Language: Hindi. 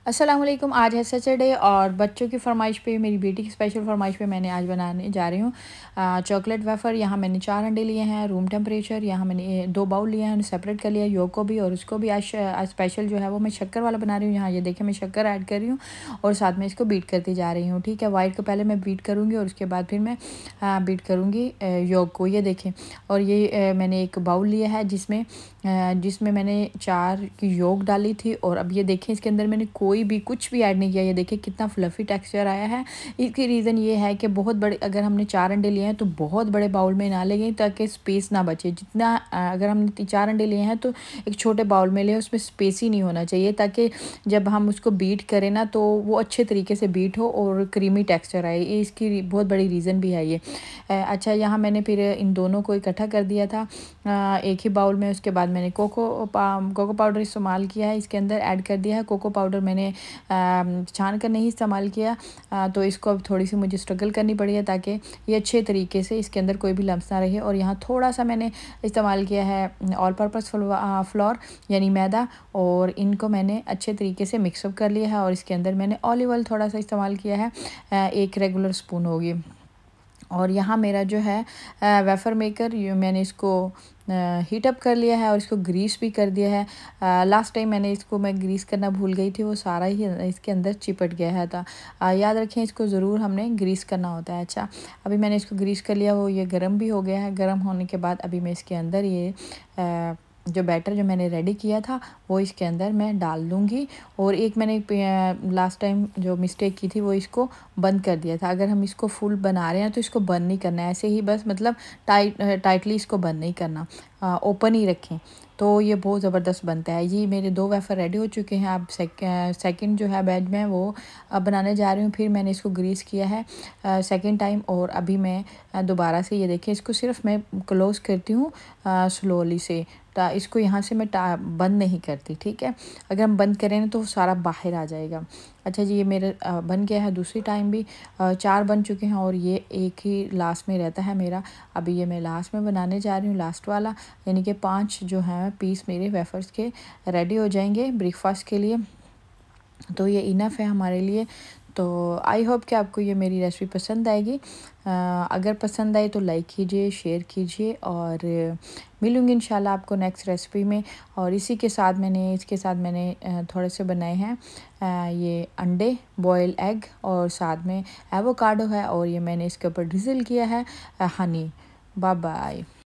अस्सलाम वालेकुम। आज है सैटरडे और बच्चों की फरमाइश पे, मेरी बेटी की स्पेशल फरमाइश पे मैंने आज बनाने जा रही हूँ चॉकलेट वेफ़र। यहाँ मैंने 4 अंडे लिए हैं, रूम टेम्परेचर। यहाँ मैंने 2 बाउल लिए हैं, उन्हें सेपरेट कर लिया, योग को भी और उसको भी। आज स्पेशल जो है वो मैं शक्कर वाला बना रही हूँ। यहाँ ये देखिए मैं शक्कर ऐड कर रही हूँ और साथ में इसको बीट करती जा रही हूँ। ठीक है, वाइट को पहले मैं बीट करूँगी और उसके बाद फिर मैं बीट करूँगी योग को। ये देखें, और ये मैंने एक बाउल लिया है जिसमें मैंने 4 की योग डाली थी। और अब ये देखें, इसके अंदर मैंने कोई भी कुछ भी ऐड नहीं किया। ये देखिए कितना फ्लफ़ी टेक्सचर आया है। इसकी रीज़न ये है कि बहुत बड़े, अगर हमने 4 अंडे लिए हैं तो बहुत बड़े बाउल में ना लें ताकि स्पेस ना बचे। जितना अगर हमने 4 अंडे लिए हैं तो एक छोटे बाउल में लें, उसमें स्पेस ही नहीं होना चाहिए ताकि जब हम उसको बीट करें ना तो वो अच्छे तरीके से बीट हो और क्रीमी टेक्सचर आए। ये इसकी बहुत बड़ी रीज़न भी है ये। अच्छा, यहाँ मैंने फिर इन दोनों को इकट्ठा कर दिया था एक ही बाउल में। उसके बाद मैंने कोको पाउडर इस्तेमाल किया है, इसके अंदर ऐड कर दिया है। कोको पाउडर मैंने छान कर नहीं इस्तेमाल किया, तो इसको अब थोड़ी सी मुझे स्ट्रगल करनी पड़ी है ताकि ये अच्छे तरीके से इसके अंदर कोई भी लम्स ना रहे। और यहाँ थोड़ा सा मैंने इस्तेमाल किया है ऑल पर्पस फ्लोर यानी मैदा, और इनको मैंने अच्छे तरीके से मिक्सअप कर लिया है। और इसके अंदर मैंने ऑलिव ऑयल थोड़ा सा इस्तेमाल किया है, 1 रेगुलर स्पून होगी। और यहाँ मेरा जो है वेफ़र मेकर, ये मैंने इसको हीट अप कर लिया है और इसको ग्रीस भी कर दिया है। लास्ट टाइम मैं ग्रीस करना भूल गई थी, वो सारा ही इसके अंदर चिपट गया है था। याद रखें, इसको ज़रूर हमने ग्रीस करना होता है। अच्छा, अभी मैंने इसको ग्रीस कर लिया, वो ये गर्म भी हो गया है। गर्म होने के बाद अभी मैं इसके अंदर ये जो बैटर जो मैंने रेडी किया था वो इसके अंदर मैं डाल दूँगी। और एक मैंने लास्ट टाइम जो मिस्टेक की थी वो इसको बंद कर दिया था। अगर हम इसको फुल बना रहे हैं तो इसको बंद नहीं करना है, ऐसे ही बस मतलब टाइटली इसको बंद नहीं करना, ओपन ही रखें तो ये बहुत ज़बरदस्त बनता है। ये मेरे 2 वेफ़र रेडी हो चुके हैं। अब सेकंड जो है बैच में वो अब बनाने जा रही हूँ। फिर मैंने इसको ग्रीस किया है सेकंड टाइम, और अभी मैं दोबारा से, ये देखें, इसको सिर्फ मैं क्लोज़ करती हूँ स्लोली से। इसको यहाँ से मैं बंद नहीं करती, ठीक है। अगर हम बंद करें ना तो सारा बाहर आ जाएगा। अच्छा जी, ये मेरे बन गया है दूसरी टाइम भी। 4 बन चुके हैं और ये एक ही लास्ट में रहता है मेरा। अभी ये मैं लास्ट में बनाने जा रही हूँ, लास्ट वाला, यानी कि 5 जो हैं पीस मेरे वेफ़र्स के रेडी हो जाएंगे ब्रेकफास्ट के लिए। तो ये इनफ है हमारे लिए। तो आई होप कि आपको ये मेरी रेसिपी पसंद आएगी। अगर पसंद आए तो लाइक कीजिए, शेयर कीजिए, और मिलूँगी इंशाल्लाह आपको नेक्स्ट रेसिपी में। और इसके साथ मैंने थोड़े से बनाए हैं ये अंडे, बॉयल एग, और साथ में एवोकाडो है, और ये मैंने इसके ऊपर ड्रिज़ल किया है हनी। Bye bye.